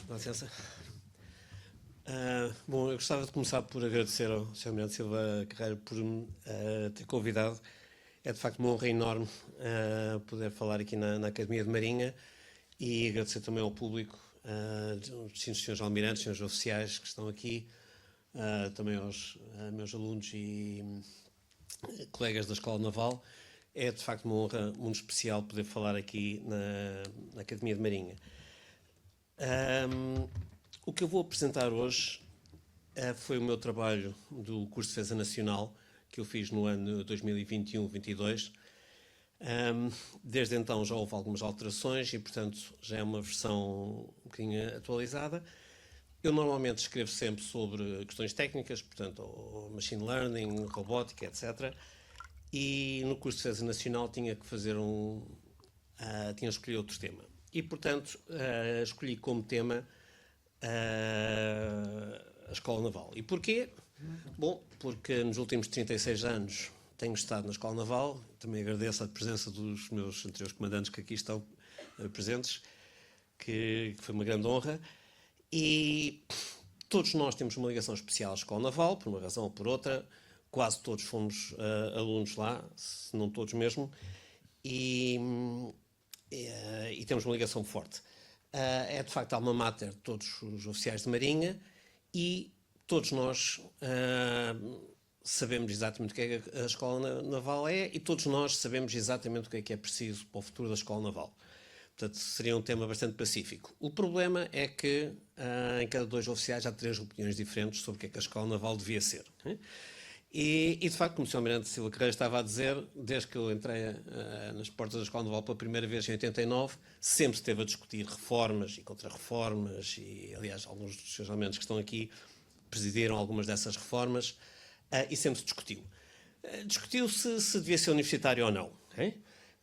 Dá licença. Bom, eu gostava de começar por agradecer ao Sr. Almirante Silva Carreira por me ter convidado. É de facto uma honra enorme poder falar aqui na Academia de Marinha e agradecer também ao público, os distintos senhores almirantes, senhores oficiais que estão aqui, também aos meus alunos e colegas da Escola Naval. É de facto uma honra muito especial poder falar aqui na Academia de Marinha. O que eu vou apresentar hoje foi o meu trabalho do curso de Defesa Nacional, que eu fiz no ano 2021-22. Desde então já houve algumas alterações e, portanto, já é uma versão um bocadinho atualizada. Eu normalmente escrevo sempre sobre questões técnicas, portanto, machine learning, robótica, etc. E no curso de Defesa Nacional tinha que fazer tinha escolhido outro tema. E, portanto, escolhi como tema a Escola Naval. E porquê? Bom, porque nos últimos 36 anos tenho estado na Escola Naval, também agradeço a presença dos meus anteriores comandantes que aqui estão presentes, que foi uma grande honra, e todos nós temos uma ligação especial à Escola Naval, por uma razão ou por outra, quase todos fomos alunos lá, se não todos mesmo, e temos uma ligação forte. É de facto a alma mater de todos os oficiais de Marinha e todos nós sabemos exatamente o que é que a Escola Naval é e todos nós sabemos exatamente o que é preciso para o futuro da Escola Naval. Portanto, seria um tema bastante pacífico. O problema é que em cada dois oficiais há três opiniões diferentes sobre o que é que a Escola Naval devia ser. E de facto, como o Sr. Almirante Silva Carreira estava a dizer, desde que eu entrei nas portas da Escola Naval pela primeira vez em 89, sempre se esteve a discutir reformas e contra-reformas e, aliás, alguns dos seus almirantes que estão aqui presidiram algumas dessas reformas e sempre se discutiu. Discutiu-se se devia ser universitário ou não.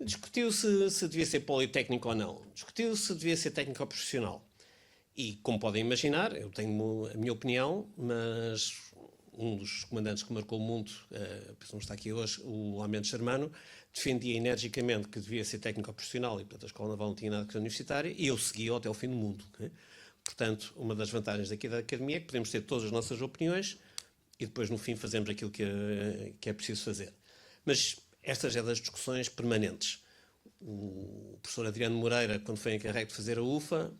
Discutiu-se se devia ser politécnico ou não. Discutiu-se se devia ser técnico profissional. E, como podem imaginar, eu tenho a minha opinião, mas um dos comandantes que marcou o mundo, não está aqui hoje, o Almirante Germano, defendia energicamente que devia ser técnico profissional e, portanto, a Escola Naval não tinha nada que ser universitária e eu segui-o até ao fim do mundo. Portanto, uma das vantagens daqui da Academia é que podemos ter todas as nossas opiniões e depois, no fim, fazemos aquilo que é preciso fazer. Mas estas é das discussões permanentes. O professor Adriano Moreira, quando foi encarregue de fazer a UFA,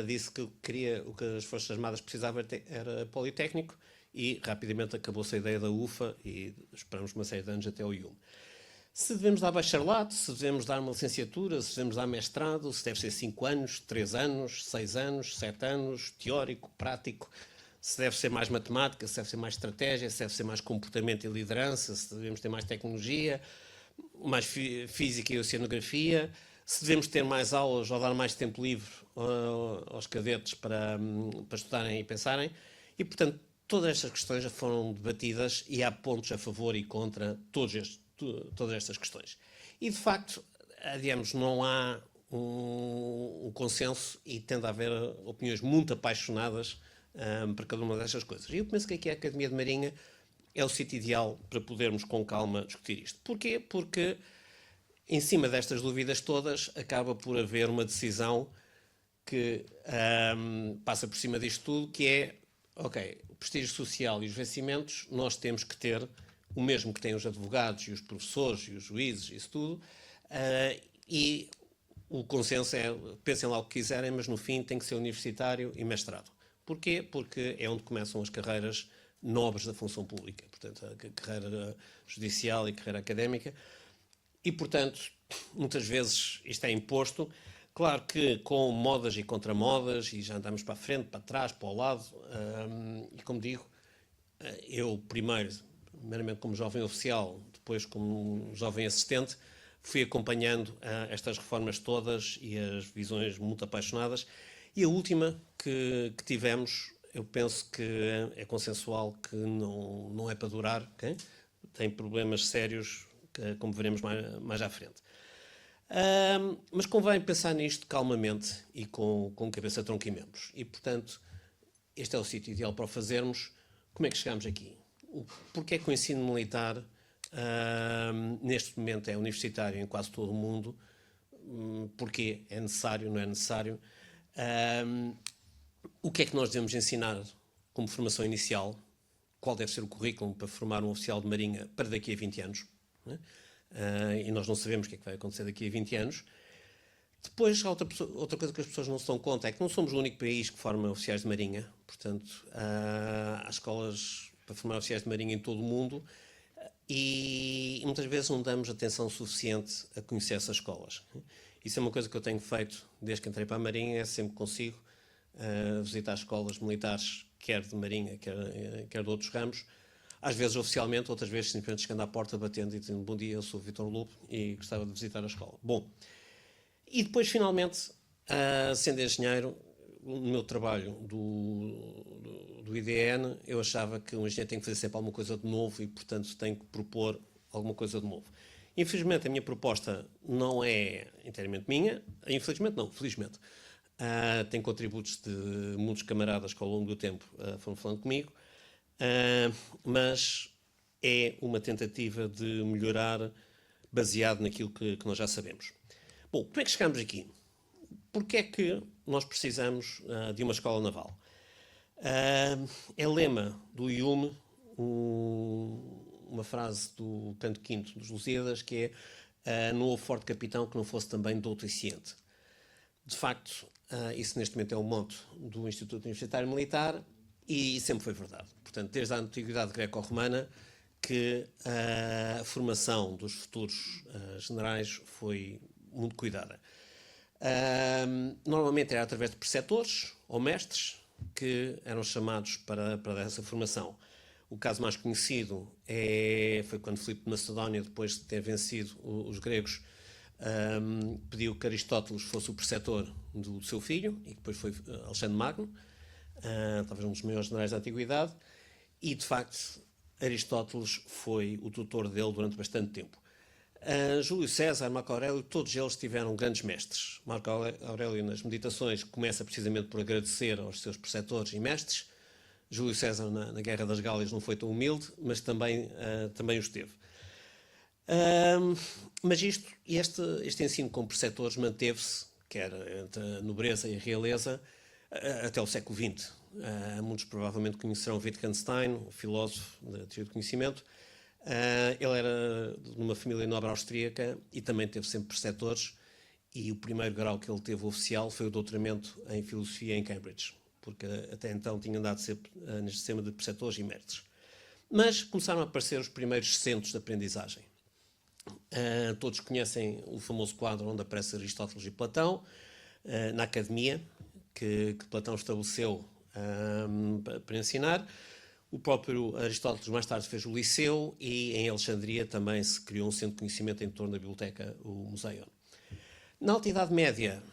disse que o que as Forças Armadas precisavam era politécnico e rapidamente acabou-se a ideia da UFA e esperamos uma série de anos até o IUM. Se devemos dar bacharelato, se devemos dar uma licenciatura, se devemos dar mestrado, se deve ser 5 anos, 3 anos, 6 anos, 7 anos, teórico, prático, se deve ser mais matemática, se deve ser mais estratégia, se deve ser mais comportamento e liderança, se devemos ter mais tecnologia, mais física e oceanografia, se devemos ter mais aulas ou dar mais tempo livre aos cadetes para estudarem e pensarem. E, portanto, todas estas questões já foram debatidas e há pontos a favor e contra todas estas questões. E, de facto, digamos, não há um consenso e tende a haver opiniões muito apaixonadas para cada uma destas coisas. E eu penso que aqui a Academia de Marinha é o sítio ideal para podermos com calma discutir isto. Porquê? Porque em cima destas dúvidas todas acaba por haver uma decisão que passa por cima disto tudo, que é, ok, o prestígio social e os vencimentos nós temos que ter o mesmo que têm os advogados e os professores e os juízes, isso tudo, e o consenso é, pensem lá o que quiserem, mas no fim tem que ser universitário e mestrado. Porquê? Porque é onde começam as carreiras nobres da função pública, portanto, a carreira judicial e a carreira académica, e, portanto, muitas vezes isto é imposto. Claro que com modas e contramodas, e já andamos para a frente, para trás, para o lado, e como digo, eu primeiramente como jovem oficial, depois como jovem assistente, fui acompanhando estas reformas todas e as visões muito apaixonadas. E a última que tivemos, eu penso que é consensual, que não é para durar, okay? Tem problemas sérios, como veremos mais à frente. Mas convém pensar nisto calmamente e com cabeça, tronco e membros. E, portanto, este é o sítio ideal para o fazermos. Como é que chegamos aqui? Porquê é que o ensino militar, neste momento, é universitário em quase todo o mundo? Porquê? É necessário, não é necessário? O que é que nós devemos ensinar como formação inicial? Qual deve ser o currículo para formar um oficial de marinha para daqui a 20 anos? Né? E nós não sabemos o que é que vai acontecer daqui a 20 anos. Depois, outra coisa que as pessoas não se dão conta é que não somos o único país que forma oficiais de marinha. Portanto, há escolas para formar oficiais de marinha em todo o mundo e muitas vezes não damos atenção suficiente a conhecer essas escolas. Isso é uma coisa que eu tenho feito desde que entrei para a marinha, é sempre que consigo visitar escolas militares, quer de marinha, quer de outros ramos. Às vezes oficialmente, outras vezes simplesmente chegando à porta, batendo e dizendo bom dia, eu sou o Vítor Lobo e gostava de visitar a escola. Bom, e depois finalmente, sendo engenheiro, no meu trabalho do IDN, eu achava que um engenheiro tem que fazer sempre alguma coisa de novo e, portanto, tem que propor alguma coisa de novo. Infelizmente, a minha proposta não é inteiramente minha. Infelizmente, não, felizmente. Tem contributos de muitos camaradas que ao longo do tempo foram falando comigo, mas é uma tentativa de melhorar baseado naquilo que nós já sabemos. Bom, como é que chegamos aqui? Porquê é que nós precisamos de uma escola naval? É lema do IUME, uma frase do canto quinto dos Lusíadas, que é não houve forte capitão que não fosse também douto e ciente. De facto, isso neste momento é o motto do Instituto Universitário Militar e sempre foi verdade. Portanto, desde a antiguidade greco-romana que a formação dos futuros generais foi muito cuidada. Normalmente era através de preceptores ou mestres que eram chamados para essa formação. O caso mais conhecido foi quando Filipe de Macedónia, depois de ter vencido os gregos, pediu que Aristóteles fosse o preceptor do seu filho, e depois foi Alexandre Magno, talvez um dos maiores generais da antiguidade, e de facto Aristóteles foi o tutor dele durante bastante tempo. Júlio César, Marco Aurélio, todos eles tiveram grandes mestres. Marco Aurélio, nas Meditações, começa precisamente por agradecer aos seus preceptores e mestres. Júlio César, na Guerra das Gálias, não foi tão humilde, mas também os teve. Mas este ensino com preceptores manteve-se, quer entre a nobreza e a realeza, até o século XX. Muitos provavelmente conhecerão Wittgenstein, o filósofo da teoria do conhecimento. Ele era de uma família nobre austríaca e também teve sempre preceptores, e o primeiro grau que ele teve oficial foi o doutoramento em filosofia em Cambridge, porque até então tinha andado sempre neste sistema de preceptores e mestres. Mas começaram a aparecer os primeiros centros de aprendizagem. Todos conhecem o famoso quadro onde aparece Aristóteles e Platão, na academia, que Platão estabeleceu para ensinar. O próprio Aristóteles mais tarde fez o Liceu e em Alexandria também se criou um centro de conhecimento em torno da biblioteca, o Museion. Na Alta Idade Média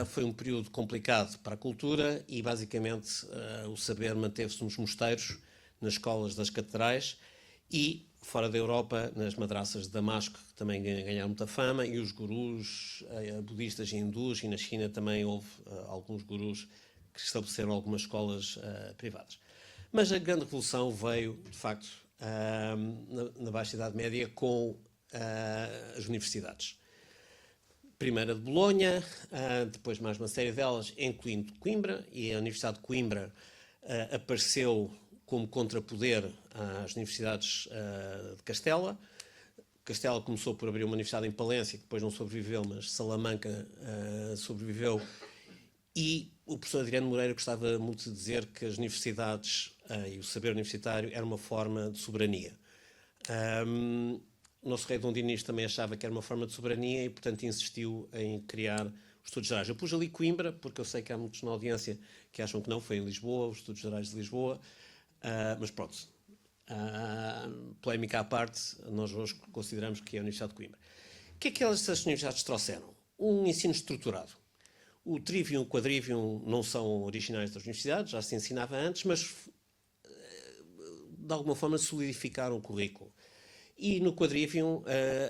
foi um período complicado para a cultura e basicamente o saber manteve-se nos mosteiros, nas escolas das catedrais e fora da Europa, nas madraças de Damasco, que também ganharam muita fama, e os gurus budistas e hindus, e na China também houve alguns gurus que estabeleceram algumas escolas privadas. Mas a grande revolução veio, de facto, na Baixa Idade Média com as universidades. Primeiro a de Bolonha, depois mais uma série delas, incluindo Coimbra, e a Universidade de Coimbra apareceu como contrapoder às universidades de Castela. Castela começou por abrir uma universidade em Palência, que depois não sobreviveu, mas Salamanca sobreviveu. E o professor Adriano Moreira gostava muito de dizer que as universidades e o saber universitário era uma forma de soberania. O nosso rei Dom Dinis também achava que era uma forma de soberania e, portanto, insistiu em criar os Estudos Gerais. Eu pus ali Coimbra, porque eu sei que há muitos na audiência que acham que não, foi em Lisboa, os Estudos Gerais de Lisboa, mas pronto, polémica à parte, nós hoje consideramos que é a Universidade de Coimbra. O que é que essas universidades trouxeram? Um ensino estruturado. O trivium e o quadrivium não são originais das universidades, já se ensinava antes, mas de alguma forma solidificaram o currículo. E no quadrivium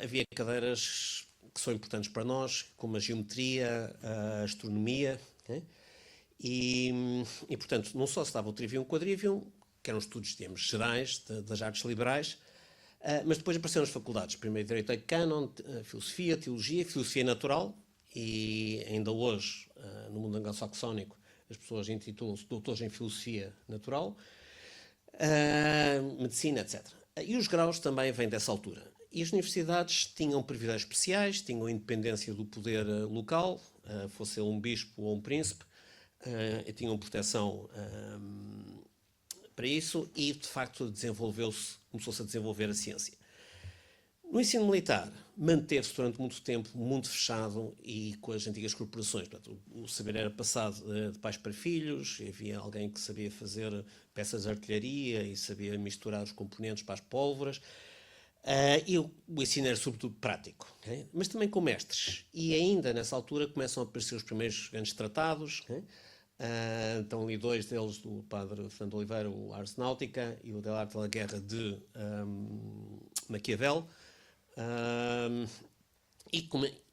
havia cadeiras que são importantes para nós, como a geometria, a astronomia, okay? E, portanto, não só se dava o trivium e o quadrivium, que eram estudos, digamos, gerais das artes liberais, mas depois apareceram as faculdades. Primeiro Direito e Cânon, Filosofia, Teologia, Filosofia Natural, e ainda hoje no mundo anglo-saxónico, as pessoas intitulam-se doutores em filosofia natural, medicina, etc. E os graus também vêm dessa altura. E as universidades tinham privilégios especiais, tinham a independência do poder local, fosse ele um bispo ou um príncipe, e tinham proteção para isso, e de facto começou-se a desenvolver a ciência. No ensino militar, manteve-se durante muito tempo muito fechado e com as antigas corporações. Portanto, o saber era passado de pais para filhos, havia alguém que sabia fazer peças de artilharia e sabia misturar os componentes para as pólvoras. E o ensino era sobretudo prático, okay? Mas também com mestres. E ainda nessa altura começam a aparecer os primeiros grandes tratados. Okay? Estão ali dois deles, do padre Fernando Oliveira, o Ars Náutica e o De Arte da Guerra de Maquiavel.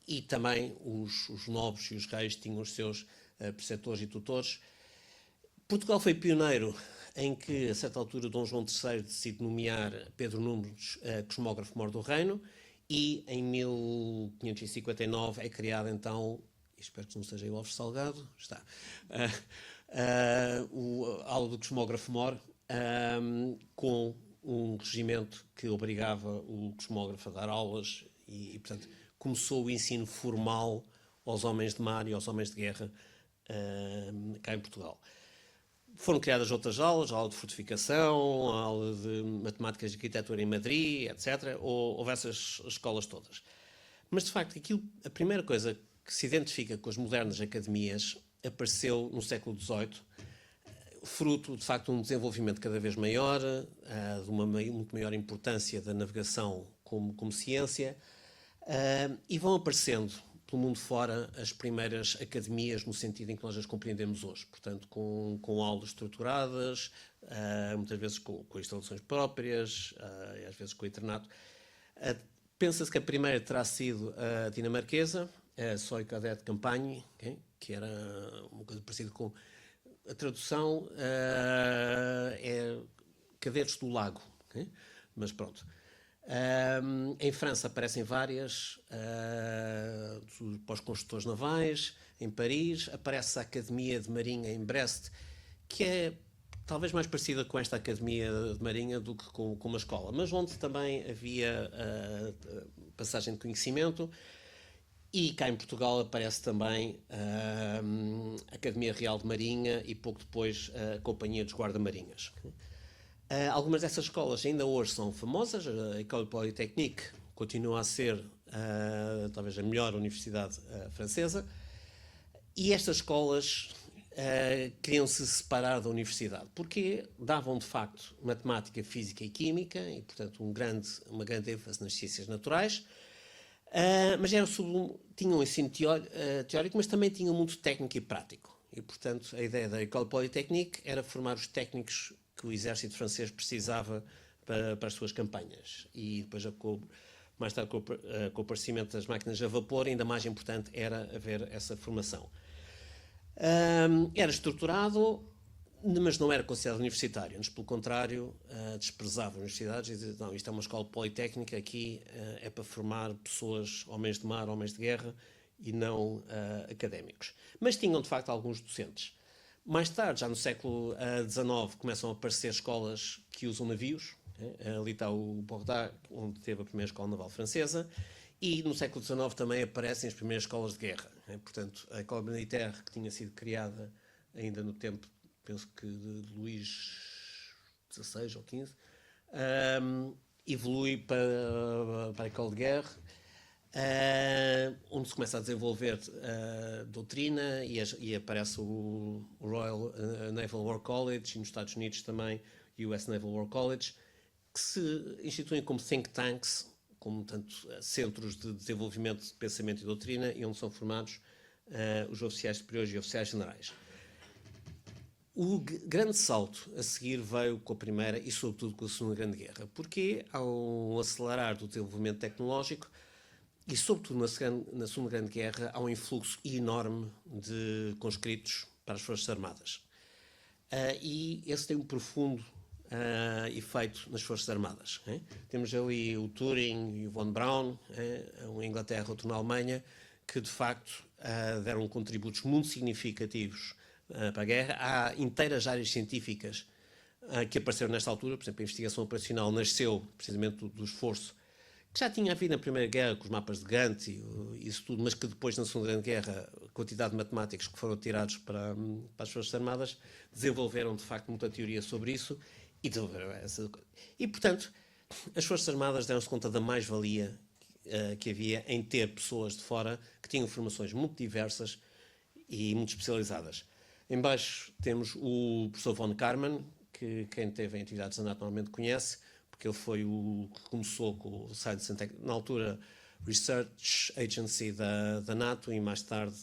E também os nobres e os reis tinham os seus preceptores e tutores. Portugal foi pioneiro em que, a certa altura, Dom João III decide nomear Pedro Nunes cosmógrafo-mor do Reino, e em 1559 é criado então, espero que não seja o Alves Salgado, está, o aula do cosmógrafo-mor, com um regimento que obrigava o cosmógrafo a dar aulas e, portanto, começou o ensino formal aos homens de mar e aos homens de guerra cá em Portugal. Foram criadas outras aulas, a aula de fortificação, a aula de matemáticas e arquitetura em Madrid, etc. Houve essas escolas todas. Mas, de facto, a primeira coisa que se identifica com as modernas academias apareceu no século XVIII, fruto, de facto, de um desenvolvimento cada vez maior, de uma muito maior importância da navegação como ciência, e vão aparecendo pelo mundo fora as primeiras academias no sentido em que nós as compreendemos hoje. Portanto, com aulas estruturadas, muitas vezes com instalações próprias, às vezes com o internato. Pensa-se que a primeira terá sido a dinamarquesa, a Soi Cadet Campagne, okay? Que era uma coisa parecida com... A tradução é cadetes do lago, okay? Mas pronto. Em França aparecem várias, para os construtores navais. Em Paris aparece a Academia de Marinha em Brest, que é talvez mais parecida com esta Academia de Marinha do que com uma escola, mas onde também havia passagem de conhecimento. E cá em Portugal aparece também a Academia Real de Marinha e pouco depois a Companhia dos Guarda-Marinhas. Algumas dessas escolas ainda hoje são famosas. A École Polytechnique continua a ser talvez a melhor universidade francesa, e estas escolas queriam se separar da universidade porque davam de facto matemática, física e química e, portanto, uma grande ênfase nas ciências naturais, mas tinham um ensino teórico, mas também tinham muito técnico e prático, e, portanto, a ideia da École Polytechnique era formar os técnicos que o exército francês precisava para as suas campanhas. E depois, mais tarde, com o aparecimento das máquinas a vapor, ainda mais importante era haver essa formação. Era estruturado, mas não era considerado universitário. Antes, pelo contrário, desprezava universidades e dizia: não, isto é uma escola politécnica, aqui é para formar pessoas, homens de mar, homens de guerra, e não académicos. Mas tinham, de facto, alguns docentes. Mais tarde, já no século XIX, começam a aparecer escolas que usam navios. Ali está o Bordeaux, onde teve a primeira escola naval francesa. E no século XIX também aparecem as primeiras escolas de guerra. Portanto, a École Militaire, que tinha sido criada ainda no tempo, penso que de Luís XVI ou XV, evolui para a École de Guerre, onde se começa a desenvolver doutrina e aparece o Royal Naval War College, e nos Estados Unidos também o US Naval War College, que se instituem como think tanks, como tanto centros de desenvolvimento de pensamento e doutrina, e onde são formados os oficiais superiores e oficiais generais. O grande salto a seguir veio com a Primeira e, sobretudo, com a Segunda Grande Guerra, porque há um acelerar do desenvolvimento tecnológico e, sobretudo, na Segunda Grande Guerra, há um influxo enorme de conscritos para as Forças Armadas. E esse tem um profundo efeito nas Forças Armadas. Temos ali o Turing e o Von Braun, um em Inglaterra, outro na Alemanha, que de facto deram contributos muito significativos para a guerra. Há inteiras áreas científicas que apareceram nesta altura. Por exemplo, a investigação operacional nasceu precisamente do esforço que já tinha havido na Primeira Guerra, com os mapas de Gantt e isso tudo, mas que depois, na Segunda Grande Guerra, a quantidade de matemáticos que foram tirados para as Forças Armadas, desenvolveram, de facto, muita teoria sobre isso e desenvolveram essa... E, portanto, as Forças Armadas deram-se conta da mais-valia que havia em ter pessoas de fora que tinham formações muito diversas e muito especializadas. Em baixo temos o professor von Karman, que quem teve em atividades da NATO normalmente conhece, porque ele foi o que começou com o Science and na altura Research Agency da NATO, e mais tarde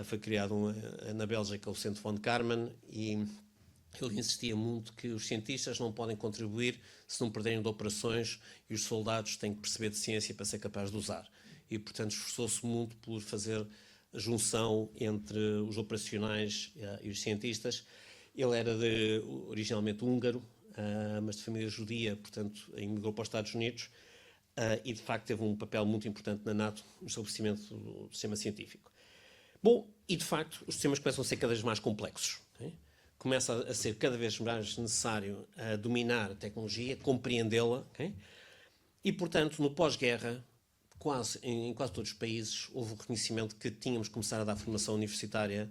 foi criado na Bélgica o Centro von Karman, e ele insistia muito que os cientistas não podem contribuir se não perderem de operações, e os soldados têm que perceber de ciência para ser capazes de usar. E, portanto, esforçou-se muito por fazer a junção entre os operacionais e os cientistas. Ele era originalmente húngaro, mas de família judia, portanto, emigrou para os Estados Unidos e, de facto, teve um papel muito importante na NATO no estabelecimento do sistema científico. Bom, e, de facto, os sistemas começam a ser cada vez mais complexos. Okay? Começa a ser cada vez mais necessário dominar a tecnologia, compreendê-la, okay? E, portanto, no pós-guerra, em quase todos os países, houve o reconhecimento que tínhamos que começar a dar formação universitária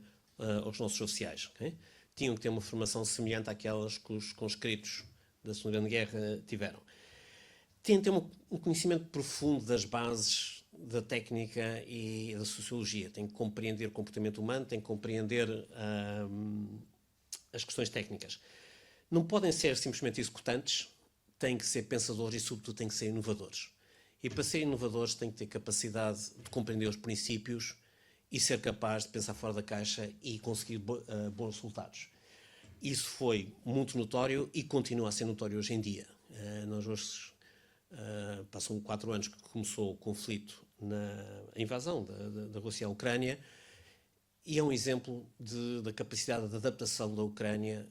aos nossos oficiais. Okay? Tinham que ter uma formação semelhante àquelas que os conscritos da Segunda Grande Guerra tiveram. Tinham que ter um conhecimento profundo das bases da técnica e da sociologia. Têm que compreender o comportamento humano, têm que compreender as questões técnicas. Não podem ser simplesmente executantes, têm que ser pensadores e, sobretudo, têm que ser inovadores. E para ser inovadores têm que ter capacidade de compreender os princípios e ser capaz de pensar fora da caixa e conseguir bons resultados. Isso foi muito notório e continua a ser notório hoje em dia. Nós hoje, passam 4 anos que começou o conflito, a invasão da Rússia à Ucrânia, e é um exemplo da capacidade de adaptação da Ucrânia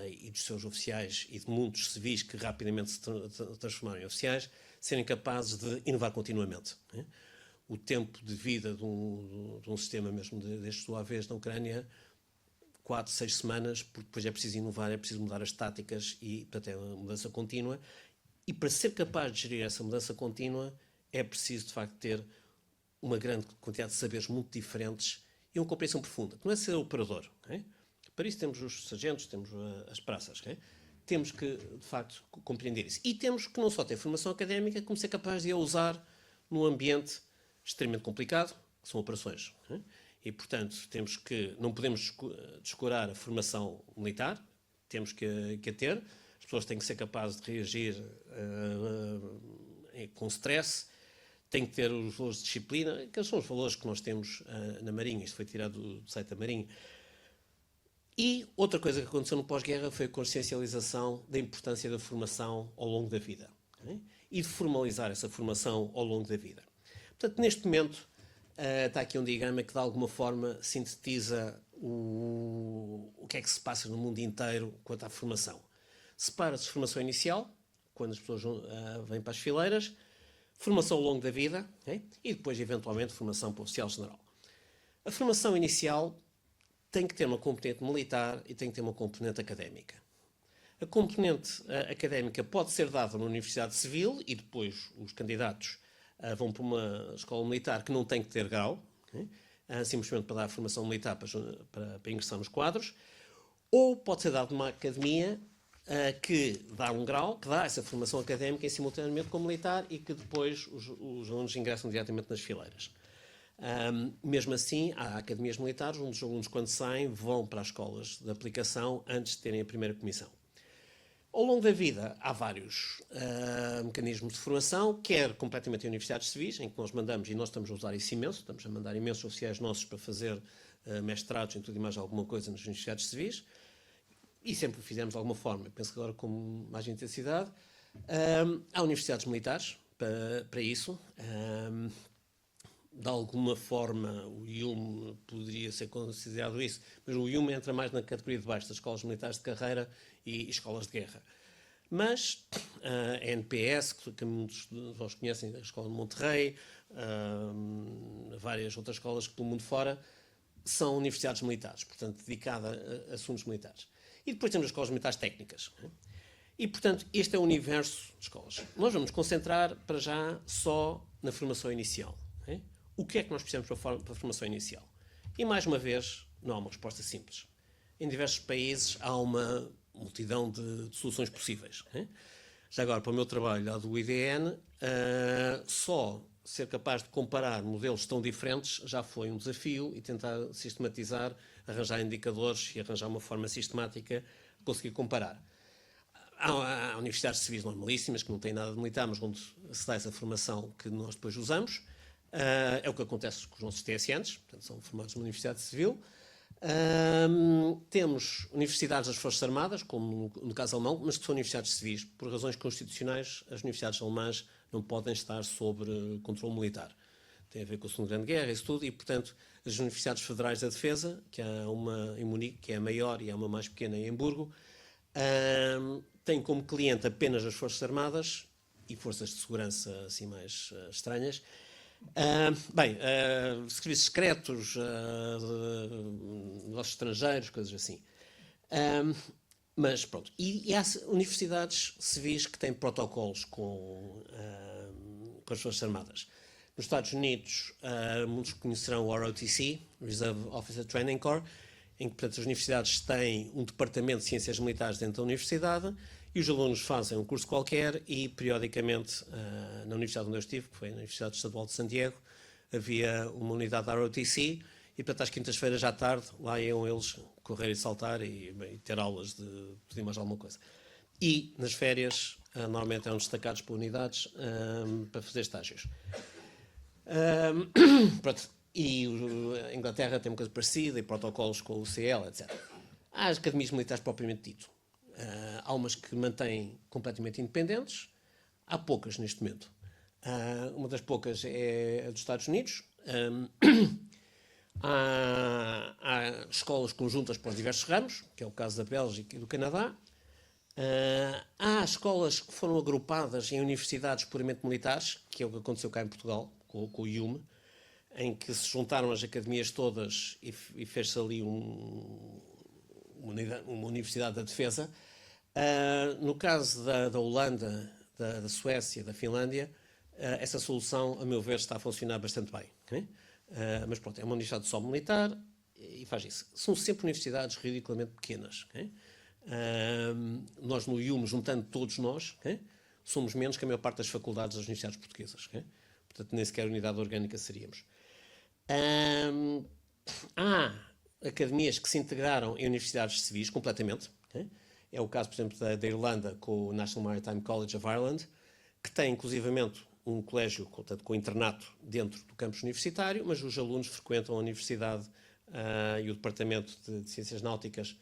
e dos seus oficiais e de muitos civis que rapidamente se transformaram em oficiais, serem capazes de inovar continuamente. Né? O tempo de vida de um sistema mesmo deste sua vez na Ucrânia, 4, 6 semanas, porque depois é preciso inovar, é preciso mudar as táticas e, portanto, é uma mudança contínua. E para ser capaz de gerir essa mudança contínua, é preciso, de facto, ter uma grande quantidade de saberes muito diferentes e uma compreensão profunda, que não é ser operador. Okay? Para isso temos os sargentos, temos as praças. Okay? Temos que, de facto, compreender isso. E temos que não só ter formação académica, como ser capaz de a usar num ambiente extremamente complicado, que são operações. Okay? E, portanto, não podemos descurar a formação militar, temos que a ter. As pessoas têm que ser capazes de reagir com stress, têm que ter os valores de disciplina, que são os valores que nós temos na Marinha. Isto foi tirado do site da Marinha. E outra coisa que aconteceu no pós-guerra foi a consciencialização da importância da formação ao longo da vida. Okay? E de formalizar essa formação ao longo da vida. Portanto, neste momento, está aqui um diagrama que de alguma forma sintetiza o que é que se passa no mundo inteiro quanto à formação. Separa-se formação inicial, quando as pessoas vêm para as fileiras, formação ao longo da vida, okay? E depois, eventualmente, formação para oficial general. A formação inicial tem que ter uma componente militar e tem que ter uma componente académica. A componente académica pode ser dada na Universidade Civil e depois os candidatos vão para uma escola militar que não tem que ter grau, okay? Simplesmente para dar a formação militar para ingressar nos quadros, ou pode ser dado numa academia que dá um grau, que dá essa formação académica em simultaneamente com militar e que depois os alunos ingressam diretamente nas fileiras. Mesmo assim, há academias militares onde os alunos, quando saem, vão para as escolas de aplicação antes de terem a primeira comissão. Ao longo da vida, há vários mecanismos de formação, quer completamente em universidades civis, em que nós mandamos, e nós estamos a usar isso imenso, estamos a mandar imensos oficiais nossos para fazer mestrados em tudo e mais alguma coisa nas universidades civis, e sempre o fizemos de alguma forma, penso que agora com mais intensidade. Há universidades militares para isso. De alguma forma, o IUM poderia ser considerado isso, mas o IUM entra mais na categoria de baixo das escolas militares de carreira e escolas de guerra. Mas a NPS, que muitos de vós conhecem, a Escola de Monterrey, várias outras escolas pelo mundo fora, são universidades militares, portanto, dedicadas a assuntos militares. E depois temos as escolas militares técnicas. E, portanto, este é o universo de escolas. Nós vamos concentrar, para já, só na formação inicial. O que é que nós precisamos para a formação inicial? E, mais uma vez, não há uma resposta simples. Em diversos países há uma multidão de soluções possíveis. Já agora, para o meu trabalho lá do IDN, só ser capaz de comparar modelos tão diferentes já foi um desafio e tentar sistematizar, arranjar indicadores e arranjar uma forma sistemática de conseguir comparar. Há universidades civis normalíssimas que não têm nada de militar, mas onde se dá essa formação que nós depois usamos. É o que acontece com os nossos TSNs, portanto, são formados numa universidade civil. Temos universidades das Forças Armadas, como no caso alemão, mas que são universidades civis. Por razões constitucionais, as universidades alemãs não podem estar sobre controle militar. Tem a ver com a Segunda Grande Guerra, isso tudo, e, portanto, as universidades federais da defesa, que há uma em Munique, que é a maior, e há uma mais pequena em Hamburgo, têm como cliente apenas as Forças Armadas e forças de segurança assim mais estranhas. Serviços secretos, negócios estrangeiros, coisas assim. Mas pronto. E há universidades civis que têm protocolos com as Forças Armadas. Nos Estados Unidos, muitos conhecerão o ROTC, Reserve Officer Training Corps, em que, portanto, as universidades têm um departamento de ciências militares dentro da universidade e os alunos fazem um curso qualquer e, periodicamente, na universidade onde eu estive, que foi na Universidade Estadual de Santiago, havia uma unidade da ROTC e, portanto, às quintas-feiras à tarde, lá iam eles correr e saltar e ter aulas de pedir mais alguma coisa. E, nas férias, normalmente eram destacados por unidades para fazer estágios. Pronto. E a Inglaterra tem uma coisa parecida, e protocolos com o CL, etc. Há as academias militares propriamente dito. Há umas que mantêm completamente independentes, há poucas neste momento. Uma das poucas é a dos Estados Unidos. Há escolas conjuntas para os diversos ramos, que é o caso da Bélgica e do Canadá. Há escolas que foram agrupadas em universidades puramente militares, que é o que aconteceu cá em Portugal, com o IUME, em que se juntaram as academias todas e fez-se ali uma universidade da defesa. No caso da Holanda, da Suécia, da Finlândia, essa solução, a meu ver, está a funcionar bastante bem. Okay? Mas pronto, é uma universidade só militar e faz isso. São sempre universidades ridiculamente pequenas. Okay? Nós no IUM, juntando todos nós, okay? Somos menos que a maior parte das faculdades das universidades portuguesas. Okay? Portanto, nem sequer unidade orgânica seríamos. Há academias que se integraram em universidades civis completamente. Okay? É o caso, por exemplo, da Irlanda com o National Maritime College of Ireland, que tem inclusivamente um colégio, portanto, com internato dentro do campus universitário, mas os alunos frequentam a universidade e o departamento de ciências náuticas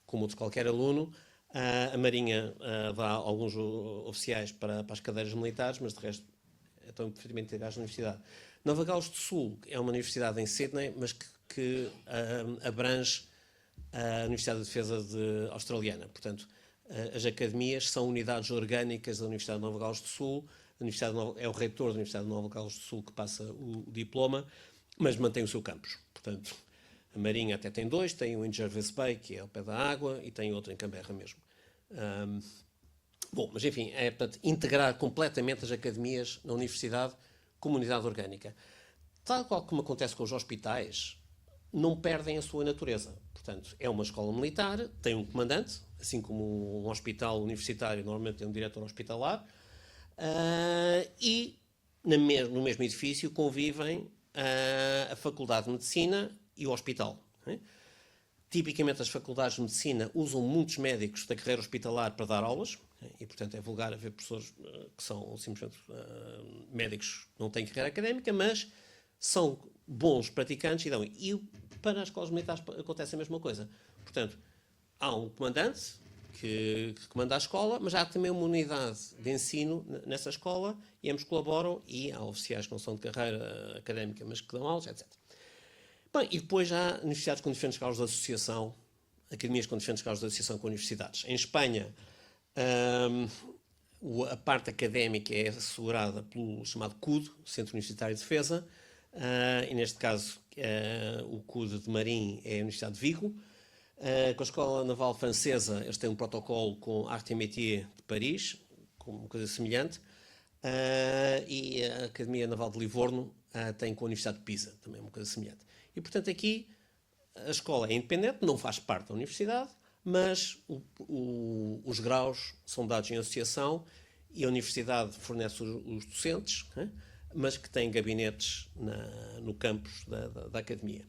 como outro qualquer aluno. A Marinha dá alguns oficiais para as cadeiras militares, mas de resto estão perfeitamente integrados na universidade. Nova Gales do Sul é uma universidade em Sydney, mas que abrange a Universidade de Defesa Australiana. Portanto, as academias são unidades orgânicas da Universidade de Nova Gales do Sul. É o reitor da Universidade de Nova Gales do Sul que passa o diploma, mas mantém o seu campus. Portanto, a Marinha até tem dois, tem um em Jervis Bay, que é ao pé da água, e tem outro em Canberra mesmo. Bom, mas enfim, é para integrar completamente as academias na universidade como unidade orgânica. Tal qual como acontece com os hospitais, não perdem a sua natureza. Portanto, é uma escola militar, tem um comandante, assim como um hospital universitário normalmente tem um diretor hospitalar, e no mesmo edifício convivem a Faculdade de Medicina e o hospital. Né? Tipicamente as faculdades de Medicina usam muitos médicos da carreira hospitalar para dar aulas, e portanto é vulgar haver professores que são simplesmente médicos que não têm carreira académica, mas são bons praticantes e dão. E para as escolas militares acontece a mesma coisa. Portanto, há um comandante que comanda a escola, mas há também uma unidade de ensino nessa escola e ambos colaboram e há oficiais que não são de carreira académica, mas que dão aulas, etc. Bem, e depois há universidades com diferentes graus de associação, academias com diferentes graus de associação com universidades. Em Espanha A parte académica é assegurada pelo chamado CUD, Centro Universitário de Defesa, e neste caso o CUD de Marim é a Universidade de Vigo. Com a Escola Naval Francesa, eles têm um protocolo com a Arte et Métier de Paris, com uma coisa semelhante, e a Academia Naval de Livorno tem com a Universidade de Pisa, também uma coisa semelhante. E, portanto, aqui a escola é independente, não faz parte da universidade, mas os graus são dados em associação e a universidade fornece os docentes, mas que têm gabinetes no campus da academia.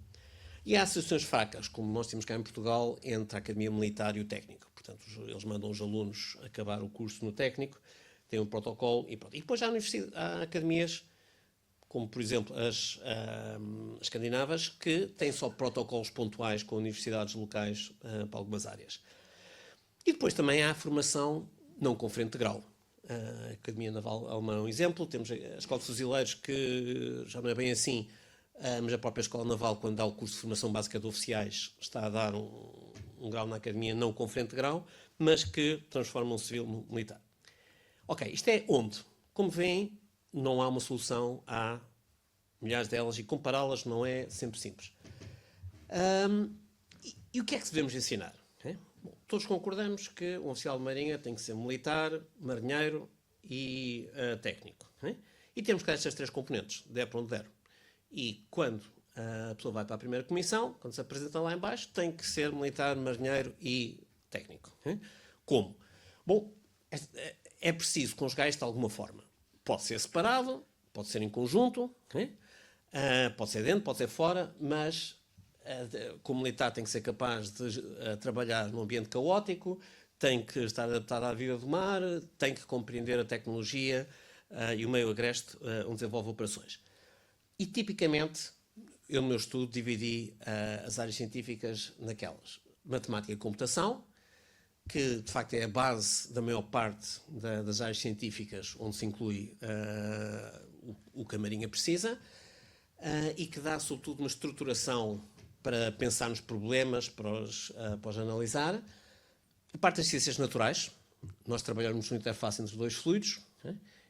E há associações fracas, como nós temos cá em Portugal, entre a Academia Militar e o Técnico. Portanto, eles mandam os alunos acabar o curso no Técnico, têm um protocolo e pronto. E depois há academias, como por exemplo as escandinavas, que têm só protocolos pontuais com universidades locais para algumas áreas. E depois também há a formação não conferente de grau. A Academia Naval Alemã é um exemplo, temos a Escola de Fuzileiros, que já não é bem assim, mas a própria Escola Naval, quando dá o curso de formação básica de oficiais, está a dar um grau na Academia não conferente de grau, mas que transforma um civil militar. Ok, isto é onde? Como veem, não há uma solução, há milhares delas e compará-las não é sempre simples. E o que é que devemos ensinar? Bom, todos concordamos que um oficial de marinha tem que ser militar, marinheiro e técnico. E temos que dar estas três componentes, der para onde der. E quando a pessoa vai para a primeira comissão, quando se apresenta lá em baixo, tem que ser militar, marinheiro e técnico. Como? Bom, é preciso conjugar isto de alguma forma. Pode ser separado, pode ser em conjunto, pode ser dentro, pode ser fora, mas como militar tem que ser capaz de trabalhar num ambiente caótico, tem que estar adaptado à vida do mar, tem que compreender a tecnologia e o meio agreste onde desenvolve operações. E tipicamente, eu no meu estudo dividi as áreas científicas naquelas. Matemática e computação, que de facto é a base da maior parte das áreas científicas, onde se inclui o que a Marinha precisa, e que dá sobretudo uma estruturação para pensar nos problemas, para os analisar. A parte das ciências naturais, nós trabalhamos na interface entre dois fluidos,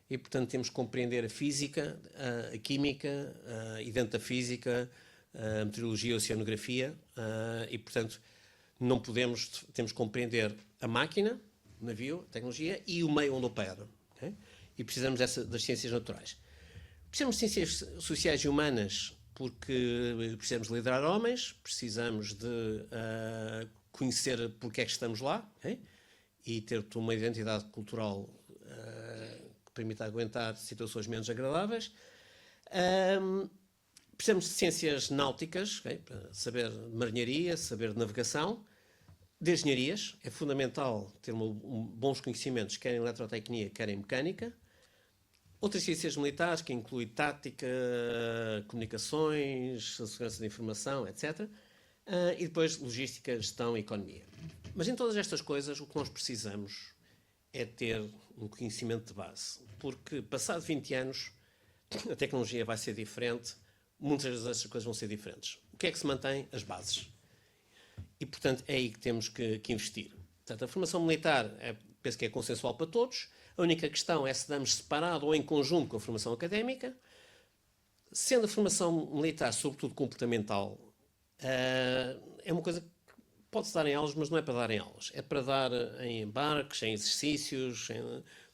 e portanto temos que compreender a física, a química, e dentro da física, a meteorologia, a oceanografia, e portanto temos que compreender a máquina, o navio, a tecnologia e o meio onde opera. E precisamos das ciências naturais. Precisamos de ciências sociais e humanas porque precisamos de liderar homens, precisamos de conhecer porque é que estamos lá, e ter uma identidade cultural que permita aguentar situações menos agradáveis. Precisamos de ciências náuticas, para saber de marinharia, saber de navegação. De engenharias, é fundamental ter bons conhecimentos, quer em eletrotecnia, quer em mecânica. Outras ciências militares, que inclui tática, comunicações, segurança da informação, etc. E depois logística, gestão e economia. Mas em todas estas coisas, o que nós precisamos é ter um conhecimento de base. Porque, passado 20 anos, a tecnologia vai ser diferente, muitas dessas coisas vão ser diferentes. O que é que se mantém? As bases. E, portanto, é aí que temos que investir. Portanto, a formação militar, penso que é consensual para todos. A única questão é se damos separado ou em conjunto com a formação académica. Sendo a formação militar, sobretudo comportamental, é uma coisa que pode-se dar em aulas, mas não é para dar em aulas. É para dar em embarques, em exercícios,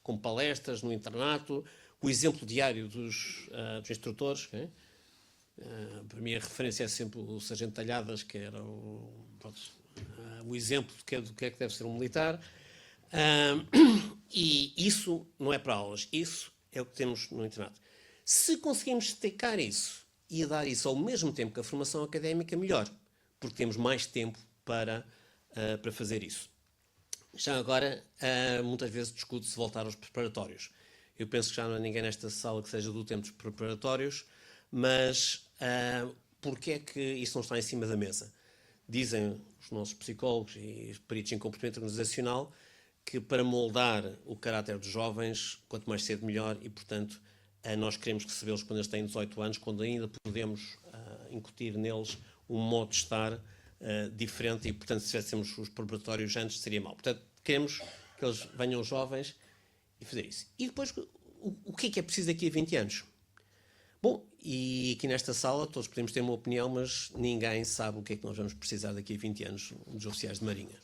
com palestras no internato. O exemplo diário dos instrutores. Para mim a referência é sempre o Sargento Talhadas, que era o exemplo do que é que deve ser um militar. E isso não é para aulas, isso é o que temos no internato. Se conseguimos destacar isso e dar isso ao mesmo tempo que a formação académica, melhor, porque temos mais tempo para fazer isso. Já agora, muitas vezes discute-se voltar aos preparatórios. Eu penso que já não há ninguém nesta sala que seja do tempo dos preparatórios, mas porque é que isso não está em cima da mesa? Dizem os nossos psicólogos e peritos em comportamento organizacional que para moldar o caráter dos jovens, quanto mais cedo melhor, e portanto nós queremos recebê-los quando eles têm 18 anos, quando ainda podemos incutir neles um modo de estar diferente, e portanto se tivéssemos os preparatórios antes seria mau. Portanto, queremos que eles venham jovens e fazer isso. E depois, o que é preciso daqui a 20 anos? Bom, e aqui nesta sala todos podemos ter uma opinião, mas ninguém sabe o que é que nós vamos precisar daqui a 20 anos dos oficiais de marinha.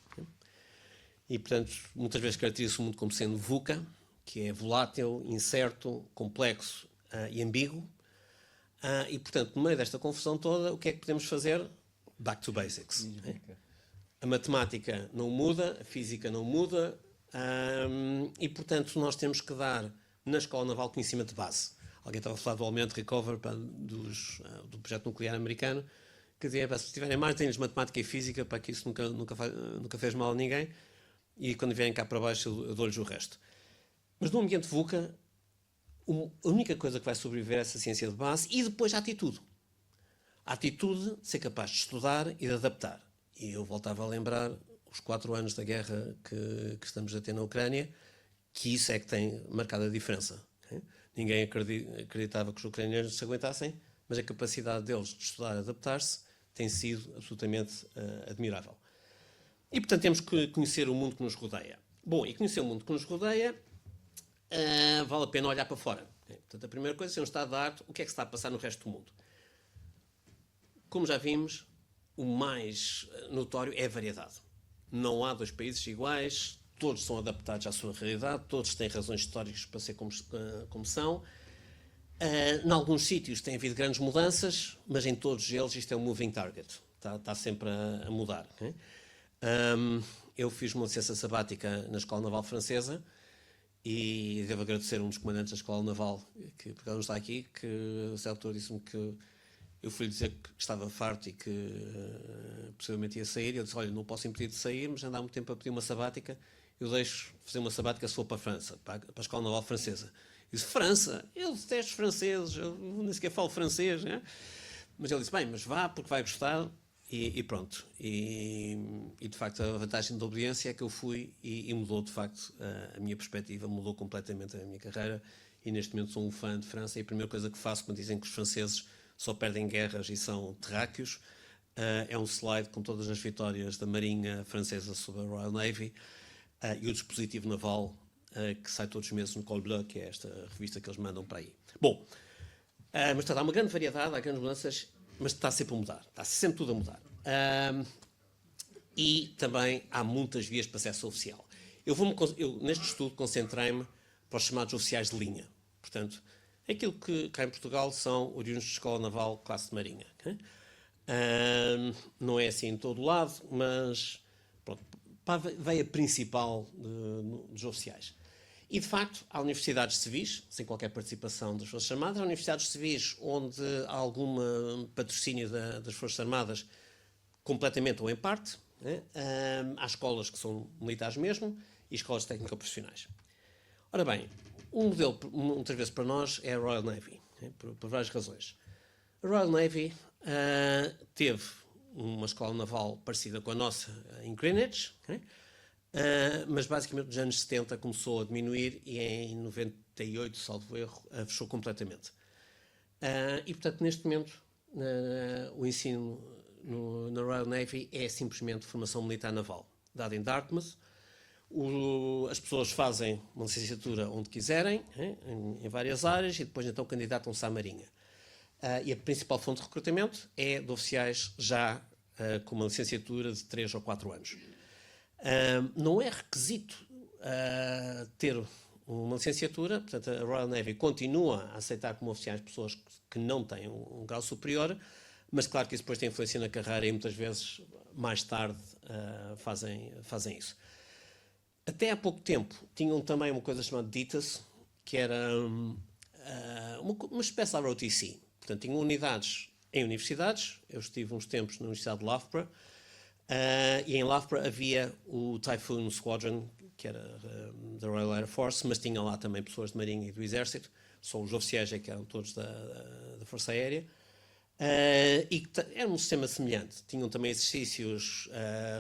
E, portanto, muitas vezes caracteriza-se o mundo como sendo VUCA, que é volátil, incerto, complexo e ambíguo. E, portanto, no meio desta confusão toda, o que é que podemos fazer? Back to basics. A matemática não muda, a física não muda, e, portanto, nós temos que dar, na Escola Naval, conhecimento de base. Alguém estava a falar do aumento recover do projeto nuclear americano, que dizia, se tiverem mais, têm-lhes matemática e física, para que isso nunca fez mal a ninguém, e quando vierem cá para baixo eu dou-lhes o resto. Mas no ambiente VUCA, a única coisa que vai sobreviver é essa ciência de base e depois a atitude. A atitude de ser capaz de estudar e de adaptar. E eu voltava a lembrar os 4 anos da guerra que estamos a ter na Ucrânia, que isso é que tem marcado a diferença. Ninguém acreditava que os ucranianos se aguentassem, mas a capacidade deles de estudar e adaptar-se tem sido absolutamente admirável. E, portanto, temos que conhecer o mundo que nos rodeia. Bom, e conhecer o mundo que nos rodeia, vale a pena olhar para fora. Portanto, a primeira coisa é um estado de arte, o que é que se está a passar no resto do mundo. Como já vimos, o mais notório é a variedade. Não há 2 países iguais, todos são adaptados à sua realidade, todos têm razões históricas para ser como são. Em alguns sítios tem havido grandes mudanças, mas em todos eles isto é um moving target. Está sempre a mudar. Eu fiz uma licença sabática na Escola Naval Francesa e devo agradecer a um dos comandantes da Escola Naval, que por acaso não está aqui, que o seu autor disse-me que eu fui-lhe dizer que estava farto e que possivelmente ia sair. Eu disse, olha, não posso impedir de sair, mas ando há muito tempo a pedir uma sabática. Eu deixo fazer uma sabática se for para a França, para a Escola Naval Francesa. Eu disse, França? Eu detesto os franceses, eu nem sequer falo francês, né? Mas ele disse, bem, mas vá, porque vai gostar. E pronto. E de facto a vantagem da obediência é que eu fui e mudou de facto a minha perspectiva, mudou completamente a minha carreira e neste momento sou um fã de França e a primeira coisa que faço quando dizem que os franceses só perdem guerras e são terráqueos é um slide com todas as vitórias da Marinha Francesa sobre a Royal Navy e o dispositivo naval que sai todos os meses no Col Bleu, que é esta revista que eles mandam para aí. Bom, mas portanto, há uma grande variedade, há grandes mudanças, mas está sempre a mudar, está sempre tudo a mudar. E também há muitas vias para acesso oficial. Eu neste estudo concentrei-me para os chamados oficiais de linha. Portanto, aquilo que cá em Portugal são oriundos de Escola Naval classe de Marinha. Okay? Não é assim em todo o lado, mas pronto, para a veia principal dos oficiais. E, de facto, há universidades civis, sem qualquer participação das Forças Armadas, há universidades civis onde há algum patrocínio das Forças Armadas, completamente ou em parte. Né? Há escolas que são militares mesmo e escolas técnico-profissionais. Ora bem, um modelo, muitas vezes para nós, é a Royal Navy, né? por várias razões. A Royal Navy teve uma escola naval parecida com a nossa em Greenwich, okay? Mas basicamente nos anos 70 começou a diminuir e em 98, salvo erro, fechou completamente. E portanto neste momento o ensino na Royal Navy é simplesmente formação militar naval, dada em Dartmouth. As pessoas fazem uma licenciatura onde quiserem, em várias áreas, e depois então candidatam-se à Marinha. E a principal fonte de recrutamento é de oficiais já com uma licenciatura de 3 ou 4 anos. Não é requisito ter uma licenciatura, portanto a Royal Navy continua a aceitar como oficiais pessoas que não têm um grau superior, mas claro que isso depois tem influência na carreira e muitas vezes mais tarde fazem isso. Até há pouco tempo tinham também uma coisa chamada DITAS, que era uma espécie de ROTC. Portanto, tinham unidades em universidades. Eu estive uns tempos na Universidade de Loughborough, e em Loughborough havia o Typhoon Squadron, que era da Royal Air Force, mas tinha lá também pessoas de Marinha e do Exército, só os oficiais é que eram todos da Força Aérea, e era um sistema semelhante. Tinham também exercícios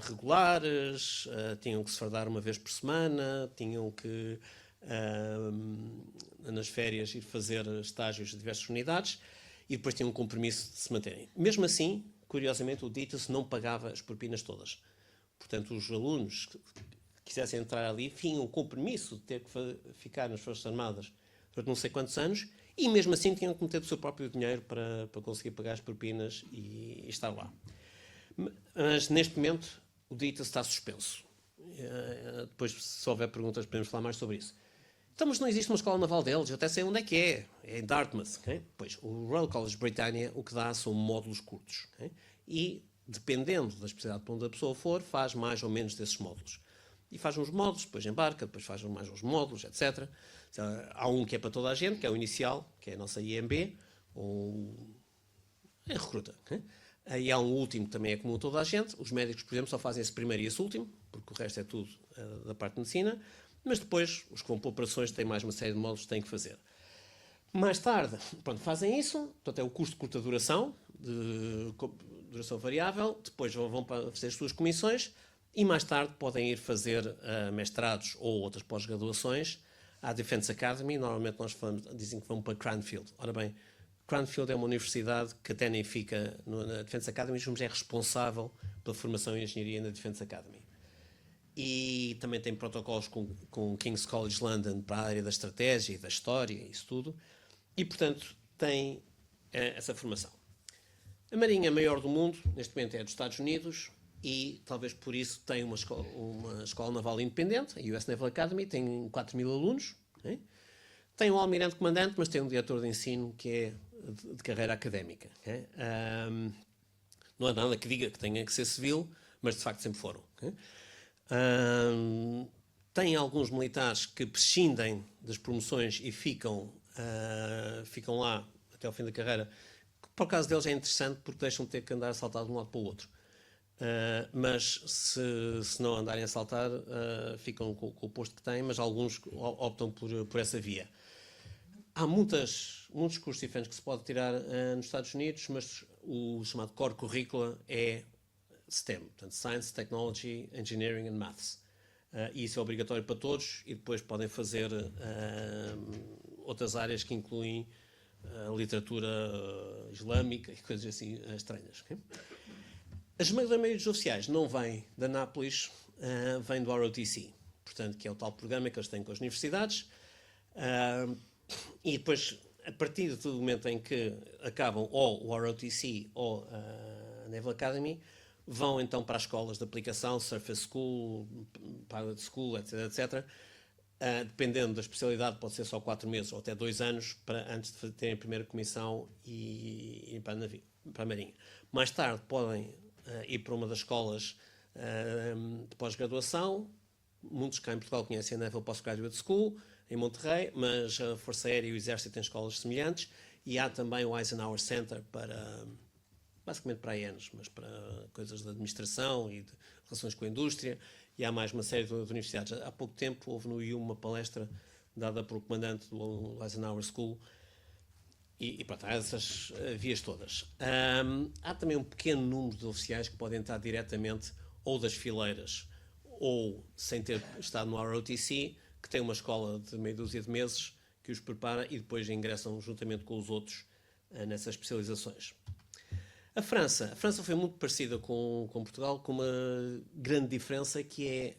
regulares, tinham que se fardar uma vez por semana, tinham que, nas férias, ir fazer estágios de diversas unidades, e depois tinham um compromisso de se manterem. Mesmo assim, curiosamente, o DITAS não pagava as propinas todas. Portanto, os alunos que quisessem entrar ali tinham o compromisso de ter que ficar nas Forças Armadas durante não sei quantos anos e mesmo assim tinham que meter do seu próprio dinheiro para conseguir pagar as propinas e estar lá. Mas neste momento o DITA está suspenso. Depois, se houver perguntas, podemos falar mais sobre isso. Então, mas não existe uma escola naval deles, eu até sei onde é em Dartmouth. Okay? Pois, o Royal College Britannia o que dá são módulos curtos. Okay? E, dependendo da especialidade para onde a pessoa for, faz mais ou menos desses módulos. E faz uns módulos, depois embarca, depois faz mais uns módulos, etc. Há um que é para toda a gente, que é o inicial, que é a nossa IMB, ou é recruta. Okay? Aí há um último que também é comum a toda a gente. Os médicos, por exemplo, só fazem esse primeiro e esse último, porque o resto é tudo da parte de medicina. Mas depois, os que vão para operações têm mais uma série de módulos que têm que fazer. Mais tarde, pronto, fazem isso. Portanto, é o curso de curta duração, de duração variável. Depois vão para fazer as suas comissões. E mais tarde podem ir fazer mestrados ou outras pós-graduações à Defence Academy. Normalmente dizem que vão para Cranfield. Ora bem, Cranfield é uma universidade que até nem fica na Defence Academy, mas é responsável pela formação em engenharia na Defence Academy. E também tem protocolos com King's College London para a área da estratégia e da história, isso tudo. E, portanto, tem essa formação. A Marinha maior do mundo, neste momento, é dos Estados Unidos e, talvez por isso, tem uma escola naval independente, a US Naval Academy, tem 4.000 alunos. Né? Tem um almirante comandante, mas tem um diretor de ensino que é de carreira académica. Né? Não há nada que diga que tenha que ser civil, mas, de facto, sempre foram. Né? Tem alguns militares que prescindem das promoções e ficam lá até ao fim da carreira. Por causa deles é interessante porque deixam de ter que andar a saltar de um lado para o outro. Mas se não andarem a saltar, ficam com o posto que têm, mas alguns optam por essa via. Há muitos cursos diferentes que se pode tirar nos Estados Unidos, mas o chamado core curricula é STEM, portanto Science, Technology, Engineering and Maths. E isso é obrigatório para todos e depois podem fazer outras áreas que incluem literatura islâmica e coisas assim estranhas. Okay? A maioria dos oficiais não vem da Anápolis, vem do ROTC, portanto, que é o tal programa que eles têm com as universidades. E depois, a partir do momento em que acabam ou o ROTC ou a Naval Academy, vão então para as escolas de aplicação, Surface School, Pilot School, etc. etc. Dependendo da especialidade, pode ser só 4 meses ou até 2 anos antes de terem a primeira comissão e ir para a Marinha. Mais tarde podem ir para uma das escolas de pós-graduação. Muitos cá em Portugal conhecem a Naval Postgraduate School, em Monterrey, mas a Força Aérea e o Exército têm escolas semelhantes e há também o Eisenhower Center basicamente para AENs, mas para coisas de administração e de relações com a indústria, e há mais uma série de universidades. Há pouco tempo houve no IU uma palestra dada por o comandante do Eisenhower School, e pronto, há essas vias todas. Há também um pequeno número de oficiais que podem entrar diretamente ou das fileiras, ou sem ter estado no ROTC, que tem uma escola de meia dúzia de meses que os prepara e depois ingressam juntamente com os outros nessas especializações. A França foi muito parecida com Portugal, com uma grande diferença que é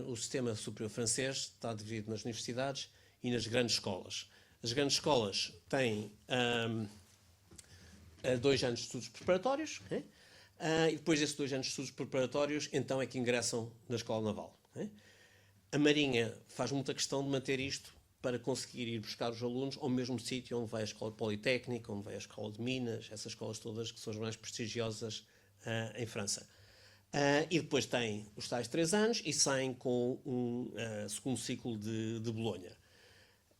o sistema superior francês está dividido nas universidades e nas grandes escolas. As grandes escolas têm 2 anos de estudos preparatórios, e depois desses 2 anos de estudos preparatórios, então é que ingressam na escola naval. A Marinha faz muita questão de manter isto para conseguir ir buscar os alunos ao mesmo sítio onde vai a Escola Politécnica, onde vai a Escola de Minas, essas escolas todas que são as mais prestigiosas em França. E depois têm os tais 3 anos e saem com um segundo ciclo de Bolonha.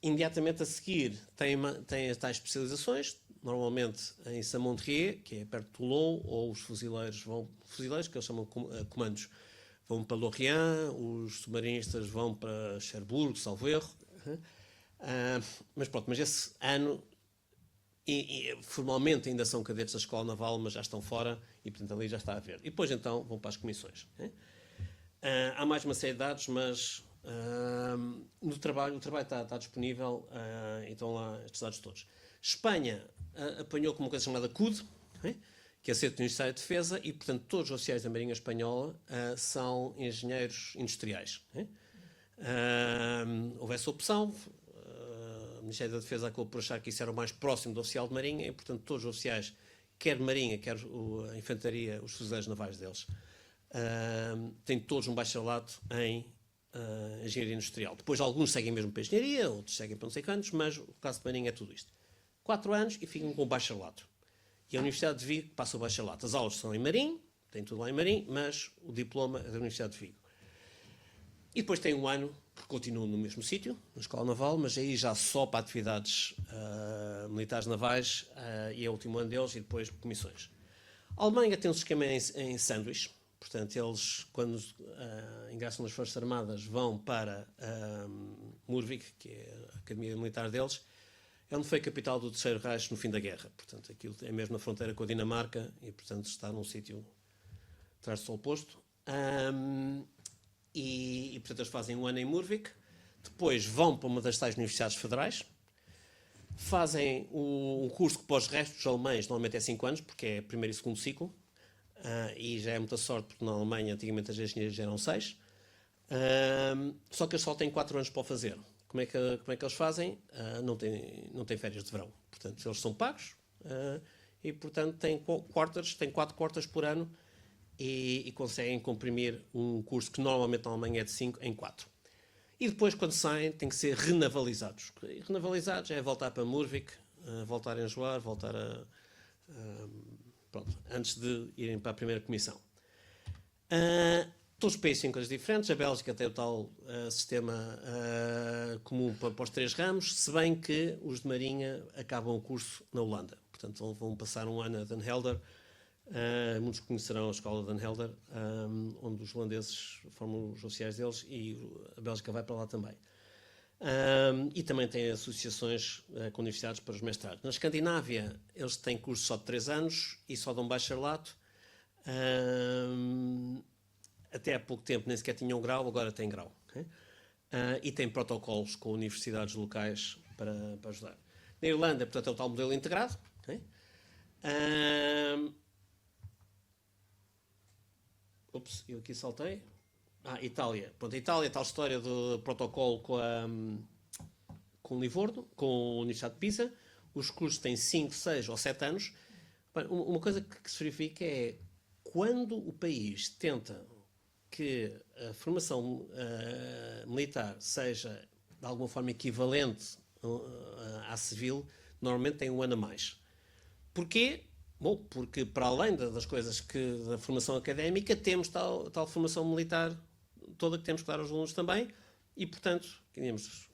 Imediatamente a seguir têm as tais especializações, normalmente em Saint-Mondrier, que é perto de Toulon, ou os fuzileiros que eles chamam comandos, vão para Lorient, os submarinistas vão para Cherbourg, salvo erro. Mas pronto, mas esse ano formalmente ainda são cadetes da Escola Naval, mas já estão fora e portanto ali já está a ver. E depois então vão para as comissões. Há mais uma série de dados, mas o trabalho está disponível e estão lá estes dados todos. Espanha apanhou com uma coisa chamada CUD, que é Centro de Universidade de Defesa, e, portanto, todos os oficiais da Marinha Espanhola são engenheiros industriais. Houve essa opção, o Ministério da Defesa acabou por achar que isso era o mais próximo do oficial de Marinha, e, portanto, todos os oficiais, quer de Marinha, quer a Infantaria, os fuzileiros navais deles, têm todos um bacharelato em engenharia industrial. Depois, alguns seguem mesmo para a engenharia, outros seguem para não sei quantos, mas o caso de Marinha é tudo isto. 4 anos e ficam com o bacharelato. E a Universidade de Vigo passa o bacharelato. As aulas são em Marim, tem tudo lá em Marim, mas o diploma é da Universidade de Vigo. E depois tem um ano, porque continuam no mesmo sítio, na Escola Naval, mas aí já só para atividades militares navais, e é o último ano deles, e depois comissões. A Alemanha tem um esquema em sanduíche, portanto, eles, quando ingressam nas Forças Armadas, vão para Murvik, que é a Academia Militar deles, é onde foi a capital do Terceiro Reich no fim da guerra. Portanto, aquilo é mesmo na fronteira com a Dinamarca e, portanto, está num sítio atrás do sol posto. Portanto, eles fazem um ano em Murvik, depois vão para uma das tais universidades federais, fazem um curso que para os restos dos alemães normalmente é 5 anos, porque é primeiro e segundo ciclo, e já é muita sorte, porque na Alemanha antigamente as engenharias eram 6, só que eles só têm 4 anos para o fazer. Como é que eles fazem? Não têm férias de verão. Portanto, eles são pagos e, portanto, têm 4 quartas por ano e conseguem comprimir um curso que normalmente na Alemanha é de 5 em 4. E depois, quando saem, têm que ser renavalizados. E renavalizados é voltar para Murvik, voltar a enjoar, voltar pronto, antes de irem para a primeira comissão. Todos os países têm coisas diferentes. A Bélgica tem o tal sistema comum para os 3 ramos, se bem que os de Marinha acabam o curso na Holanda. Portanto, vão passar um ano a Den Helder. Muitos conhecerão a escola de Den Helder, onde os holandeses formam os oficiais deles, e a Bélgica vai para lá também. E também tem associações com universidades para os mestrados. Na Escandinávia, eles têm cursos só de 3 anos e só dão bacharelato. Até há pouco tempo nem sequer tinham grau, agora têm grau. Okay? E tem protocolos com universidades locais para ajudar. Na Irlanda, portanto, é o tal modelo integrado. Okay? Eu aqui saltei. Itália. Pronto, a Itália, tal história do protocolo com Livorno, com a Universidade de Pisa. Os cursos têm 5, 6 ou 7 anos. Uma coisa que se verifica é quando o país tenta que a formação militar seja de alguma forma equivalente à civil, normalmente tem um ano a mais. Porquê? Bom, porque para além das coisas da formação académica, temos tal formação militar toda que temos que dar aos alunos também, e, portanto, digamos,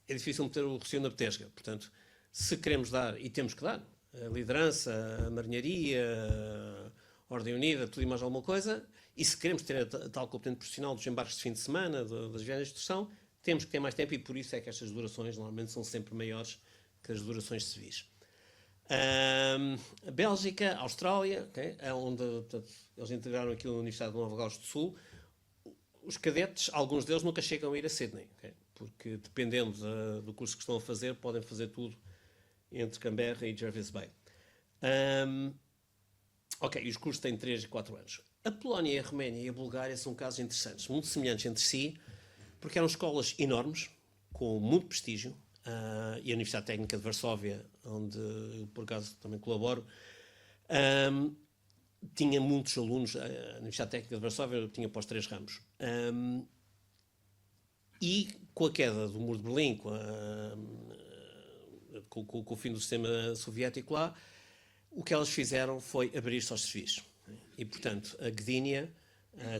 é difícil meter o recio na petesga. Portanto, se queremos dar, e temos que dar, a liderança, a marinharia, a Ordem Unida, tudo e mais alguma coisa, e se queremos ter a tal competente profissional dos embarques de fim de semana, das viagens de instrução, temos que ter mais tempo, e por isso é que estas durações normalmente são sempre maiores que as durações civis. A Bélgica, a Austrália, okay, é onde, portanto, eles integraram aquilo na Universidade de Nova Gales do Sul. Os cadetes, alguns deles nunca chegam a ir a Sydney, okay, porque dependendo do curso que estão a fazer, podem fazer tudo entre Canberra e Jervis Bay. E os cursos têm 3 e 4 anos. A Polónia, a Roménia e a Bulgária são casos interessantes, muito semelhantes entre si, porque eram escolas enormes, com muito prestígio, e a Universidade Técnica de Varsóvia, onde eu, por acaso, também colaboro, tinha muitos alunos. A Universidade Técnica de Varsóvia tinha para os 3 ramos. E com a queda do Muro de Berlim, com o fim do sistema soviético lá, o que elas fizeram foi abrir-se aos civis. E, portanto, a Gdynia,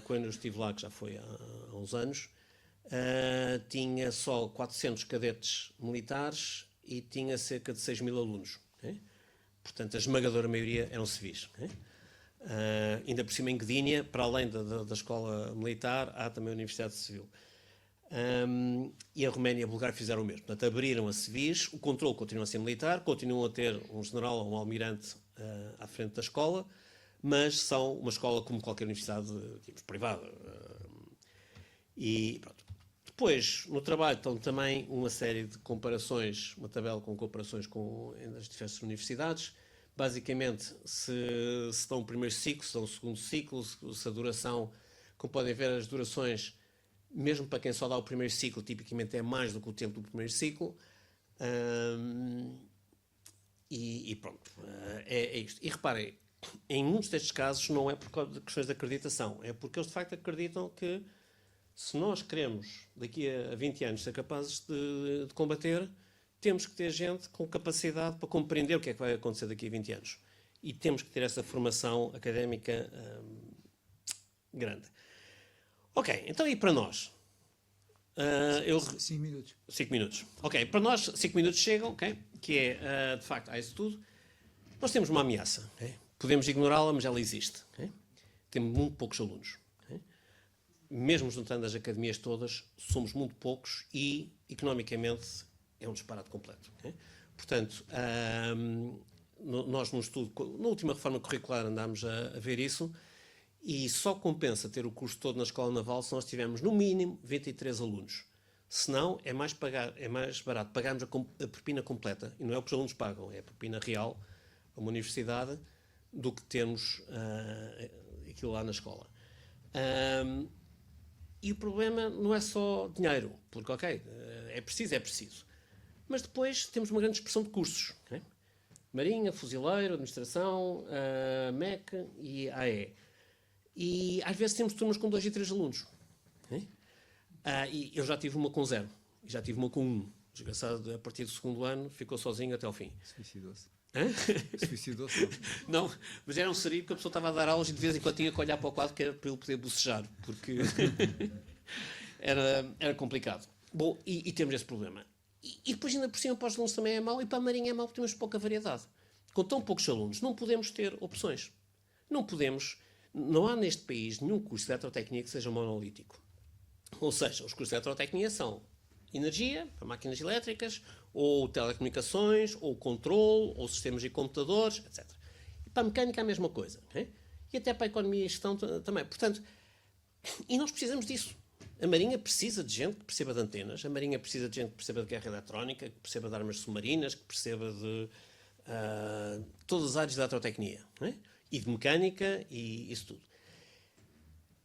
quando eu estive lá, que já foi há uns anos, tinha só 400 cadetes militares e tinha cerca de 6.000 alunos. Okay? Portanto, a esmagadora maioria eram civis. Okay? Ainda por cima, em Gdynia, para além da escola militar, há também a Universidade Civil. E a Roménia e a Bulgária fizeram o mesmo. Portanto, abriram a civis, o controle continua a ser militar, continuam a ter um general ou um almirante à frente da escola, mas são uma escola como qualquer universidade privada. E pronto. Depois, no trabalho, estão também uma série de comparações, uma tabela com comparações com as diversas universidades, basicamente se estão o primeiro ciclo, se estão o segundo ciclo, se a duração, como podem ver, as durações, mesmo para quem só dá o primeiro ciclo, tipicamente é mais do que o tempo do primeiro ciclo. E pronto, é isto. E reparem, em muitos destes casos não é por causa de questões de acreditação, é porque eles de facto acreditam que se nós queremos daqui a 20 anos ser capazes de combater, temos que ter gente com capacidade para compreender o que é que vai acontecer daqui a 20 anos. E temos que ter essa formação académica grande. Ok, então e para nós? 5 minutos. 5 minutos. Ok, para nós 5 minutos chegam, ok? Que é, de facto, há isso tudo. Nós temos uma ameaça. Okay? Podemos ignorá-la, mas ela existe. Okay? Temos muito poucos alunos. Okay? Mesmo juntando as academias todas, somos muito poucos e, economicamente, é um disparate completo. Okay? Portanto, nós no estudo, na última reforma curricular andámos a ver isso, e só compensa ter o curso todo na Escola Naval se nós tivermos, no mínimo, 23 alunos. Se não, é mais barato pagarmos a propina completa, e não é o que os alunos pagam, é a propina real a uma universidade, do que termos aquilo lá na escola. E o problema não é só dinheiro, porque, ok, é preciso. Mas depois temos uma grande expressão de cursos. Okay? Marinha, Fuzileiro, Administração, MEC e AE. E às vezes temos turmas com 2 e 3 alunos. Okay? E eu já tive uma com 0. E já tive uma com 1. Desgraçado, a partir do segundo ano, ficou sozinho até ao fim. Suicidou-se. Suicidou-se? Não, mas era um serio porque a pessoa estava a dar aulas e de vez em quando tinha que olhar para o quadro que era para ele poder bocejar, porque era complicado. Bom, e temos esse problema. E depois ainda por cima para os alunos também é mau e para a Marinha é mau porque temos pouca variedade. Com tão poucos alunos não podemos ter opções. Não há neste país nenhum curso de eletrotecnia que seja monolítico. Ou seja, os cursos de eletrotecnia são energia, para máquinas elétricas, ou telecomunicações, ou controle, ou sistemas de computadores, etc. E para a mecânica a mesma coisa. Okay? E até para a economia e gestão também. Portanto, e nós precisamos disso. A Marinha precisa de gente que perceba de antenas, a Marinha precisa de gente que perceba de guerra eletrónica, que perceba de armas submarinas, que perceba de todas as áreas da eletrotecnia. Okay? E de mecânica e isso tudo.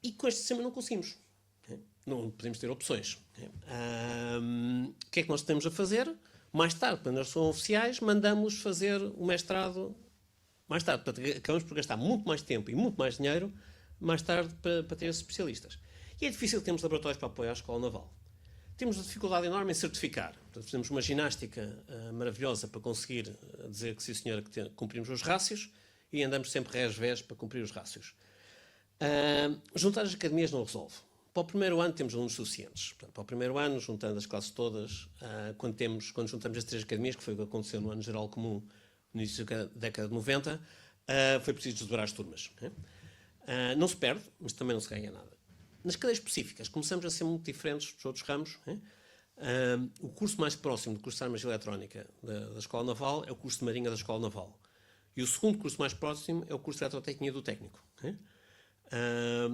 E com este sistema não conseguimos. Okay? Não podemos ter opções. Okay? O que é que nós temos a fazer? Mais tarde, quando eles são oficiais, mandamos fazer o mestrado mais tarde. Portanto, acabamos por gastar muito mais tempo e muito mais dinheiro mais tarde para ter esses especialistas. E é difícil termos laboratórios para apoiar a Escola Naval. Temos uma dificuldade enorme em certificar. Portanto, fazemos uma ginástica maravilhosa para conseguir dizer que sim, senhora, que cumprimos os rácios e andamos sempre rés para cumprir os rácios. Juntar as academias não resolve. Para o primeiro ano temos alunos suficientes. Portanto, para o primeiro ano, juntando as classes todas, quando juntamos as 3 academias, que foi o que aconteceu no ano geral comum, no início da década de 90, foi preciso desdobrar as turmas. Não se perde, mas também não se ganha nada. Nas cadeias específicas, começamos a ser muito diferentes dos outros ramos. O curso mais próximo do curso de Armas e Eletrónica da Escola Naval é o curso de Marinha da Escola Naval. E o segundo curso mais próximo é o curso de Eletrotecnia do Técnico.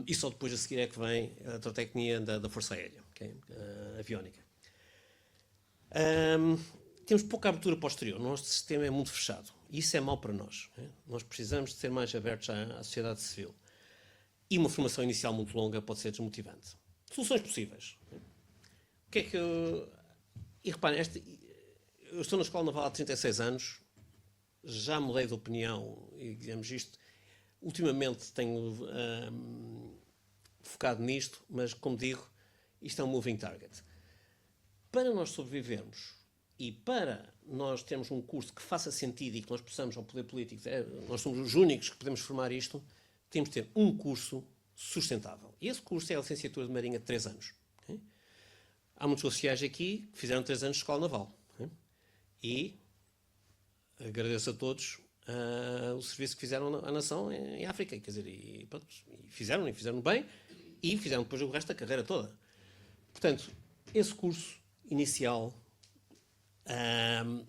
E só depois a seguir é que vem a Eletrotecnia da Força Aérea, aviónica. Temos pouca abertura para o exterior. O nosso sistema é muito fechado. E isso é mau para nós. Nós precisamos de ser mais abertos à sociedade civil. E uma formação inicial muito longa pode ser desmotivante. Soluções possíveis. O que é que eu... E reparem, eu estou na Escola Naval há 36 anos, já mudei de opinião, e digamos isto, ultimamente tenho focado nisto, mas como digo, isto é um moving target. Para nós sobrevivermos e para nós termos um curso que faça sentido e que nós possamos ao poder político, nós somos os únicos que podemos formar isto, temos de ter um curso sustentável. E esse curso é a licenciatura de Marinha de 3 anos. Okay? Há muitos oficiais aqui que fizeram 3 anos de Escola Naval. Okay? E agradeço a todos o serviço que fizeram à nação em África. Quer dizer, e fizeram bem e fizeram depois o resto da carreira toda. Portanto, esse curso inicial,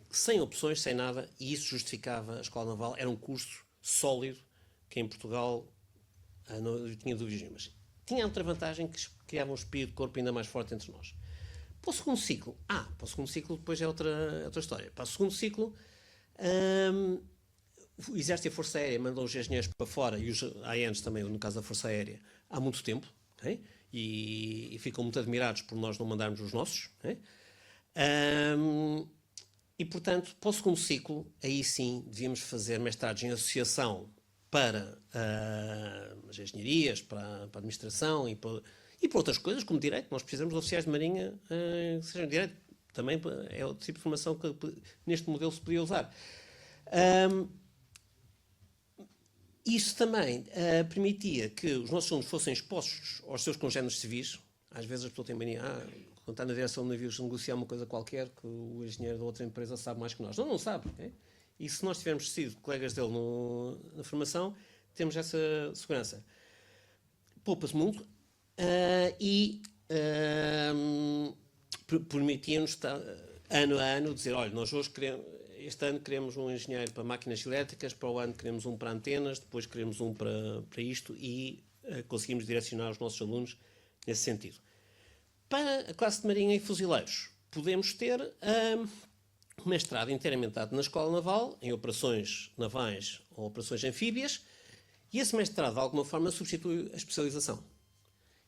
sem opções, sem nada, e isso justificava a Escola Naval, era um curso sólido, que em Portugal não tinha dúvidas nenhumas. Tinha outra vantagem, que criava um espírito de corpo ainda mais forte entre nós. Para o segundo ciclo, depois é outra história. Para o segundo ciclo, o Exército e a Força Aérea mandam os engenheiros para fora, e os AENs também, no caso da Força Aérea, há muito tempo, okay? E ficam muito admirados por nós não mandarmos os nossos. Okay? E, portanto, para o segundo ciclo, aí sim, devíamos fazer mestrados em associação para as engenharias, para a administração e para outras coisas, como direito. Nós precisamos de oficiais de marinha que sejam direito. Também é o tipo de formação que neste modelo se podia usar. Isso também permitia que os nossos alunos fossem expostos aos seus congéneres civis. Às vezes as pessoas têm mania, quando está na direção de navios, negociar uma coisa qualquer que o engenheiro da outra empresa sabe mais que nós. Não sabe. Okay? E se nós tivermos sido colegas dele na formação, temos essa segurança. Poupa-se muito e permitia-nos, ano a ano, dizer, olha, nós hoje este ano queremos um engenheiro para máquinas elétricas, para o ano queremos um para antenas, depois queremos um para isto e conseguimos direcionar os nossos alunos nesse sentido. Para a classe de marinha e fuzileiros, podemos ter um mestrado inteiramente dado na Escola Naval, em operações navais ou operações anfíbias, e esse mestrado, de alguma forma, substitui a especialização.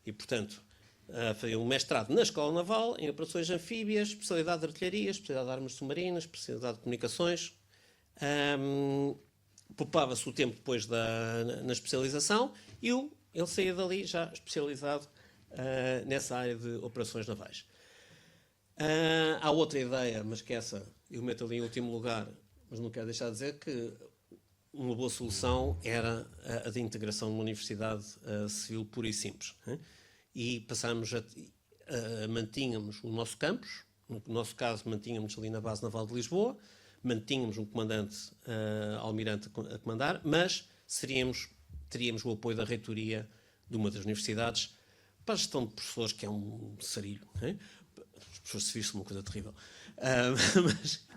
E, portanto, fazer um mestrado na Escola Naval, em operações anfíbias, especialidade de artilharia, especialidade de armas submarinas, especialidade de comunicações. Poupava-se o tempo depois na especialização e ele saía dali já especializado nessa área de operações navais. Há outra ideia, mas que essa eu meto ali em último lugar, mas não quero deixar de dizer que uma boa solução era a de integração numa universidade civil pura e simples. E passámos mantínhamos o nosso campus, no nosso caso mantínhamos ali na base naval de Lisboa, mantínhamos um comandante almirante a comandar, mas teríamos o apoio da reitoria de uma das universidades para a gestão de professores, que é um sarilho. Os professores civis são uma coisa terrível. Mas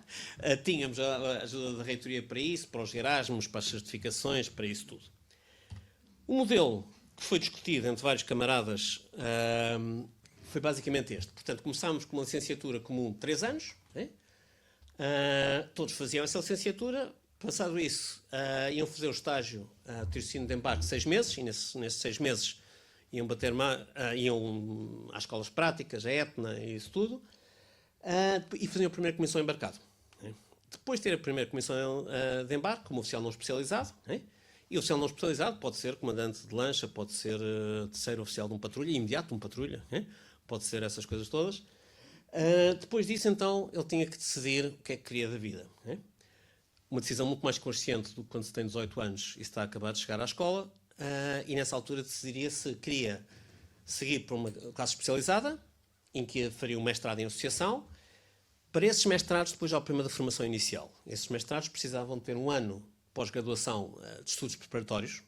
tínhamos a ajuda da reitoria para isso, para os Erasmus, para as certificações, para isso tudo. O modelo que foi discutido entre vários camaradas foi basicamente este. Portanto, começámos com uma licenciatura comum de 3 anos. Todos faziam essa licenciatura. Passado isso, iam fazer o estágio de tirocínio de embarque 6 meses, e nesses 6 meses iam iam às escolas práticas, a Etna e isso tudo, e faziam a primeira comissão embarcado. Depois de ter a primeira comissão de embarque, como oficial não especializado, e o oficial não especializado pode ser comandante de lancha, pode ser terceiro oficial de um patrulha, imediato de um patrulha, pode ser essas coisas todas. Depois disso, então, ele tinha que decidir o que é que queria da vida. Uma decisão muito mais consciente do que quando se tem 18 anos e está acabado de chegar à escola, e nessa altura decidiria se queria seguir para uma classe especializada, em que faria um mestrado em associação. Para esses mestrados, depois já o primeiro da formação inicial. Esses mestrados precisavam ter um ano pós-graduação de estudos preparatórios.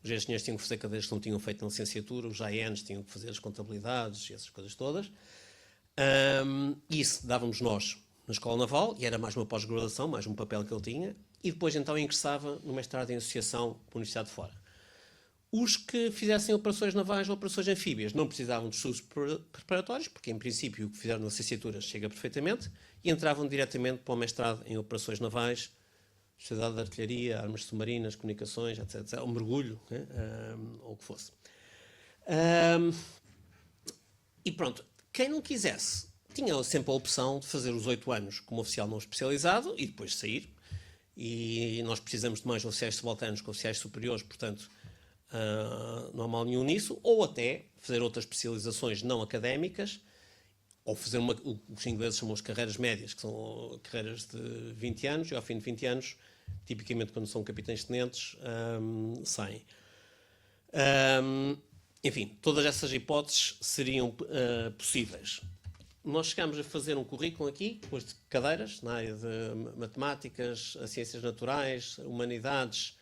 Os engenheiros tinham que fazer cadeiras que não tinham feito na licenciatura, os AENs tinham que fazer as contabilidades e essas coisas todas. Isso dávamos nós na Escola Naval, e era mais uma pós-graduação, mais um papel que ele tinha, e depois então ingressava no mestrado em associação com a Universidade de Fora. Os que fizessem operações navais ou operações anfíbias não precisavam de estudos preparatórios, porque em princípio o que fizeram na licenciatura chega perfeitamente, e entravam diretamente para o mestrado em operações navais, especialidade de artilharia, armas submarinas, comunicações, etc. O mergulho, ou o que fosse. E pronto, quem não quisesse tinha sempre a opção de fazer os 8 anos como oficial não especializado e depois sair. E nós precisamos de mais oficiais subalternos que oficiais superiores, portanto, não há mal nenhum nisso. Ou até fazer outras especializações não académicas, ou fazer o que os ingleses chamam de carreiras médias, que são carreiras de 20 anos, e ao fim de 20 anos, tipicamente quando são capitães-tenentes, saem. Enfim, todas essas hipóteses seriam possíveis. Nós chegámos a fazer um currículo aqui, depois de cadeiras, na área de matemáticas, ciências naturais, humanidades,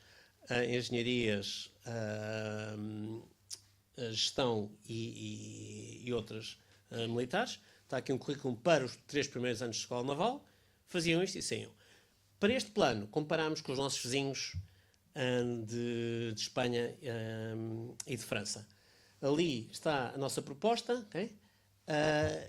engenharias, gestão e outras militares. Está aqui um currículo para os 3 primeiros anos de escola naval. Faziam isto e saíam. Para este plano, comparámos com os nossos vizinhos de Espanha e de França. Ali está a nossa proposta. Okay?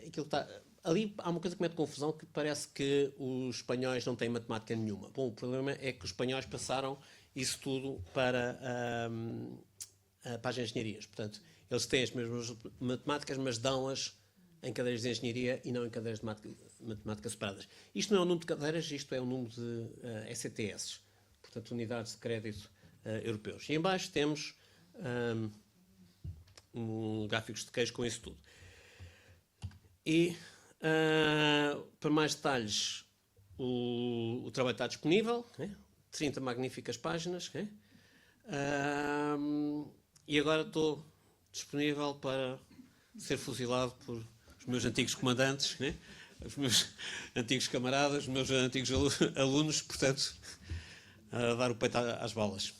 Aquilo está ali há uma coisa que mete confusão, que parece que os espanhóis não têm matemática nenhuma. Bom, o problema é que os espanhóis passaram isso tudo para as engenharias. Portanto, eles têm as mesmas matemáticas, mas dão-as em cadeiras de engenharia e não em cadeiras de matemática separadas. Isto não é um número de cadeiras, isto é um número de ECTS, portanto, Unidades de Crédito Europeus. E em baixo temos gráficos de queijo com isso tudo. E, para mais detalhes, o trabalho está disponível, 30 magníficas páginas, e agora estou disponível para ser fuzilado por os meus antigos comandantes, os meus antigos camaradas, os meus antigos alunos, portanto, a dar o peito às balas.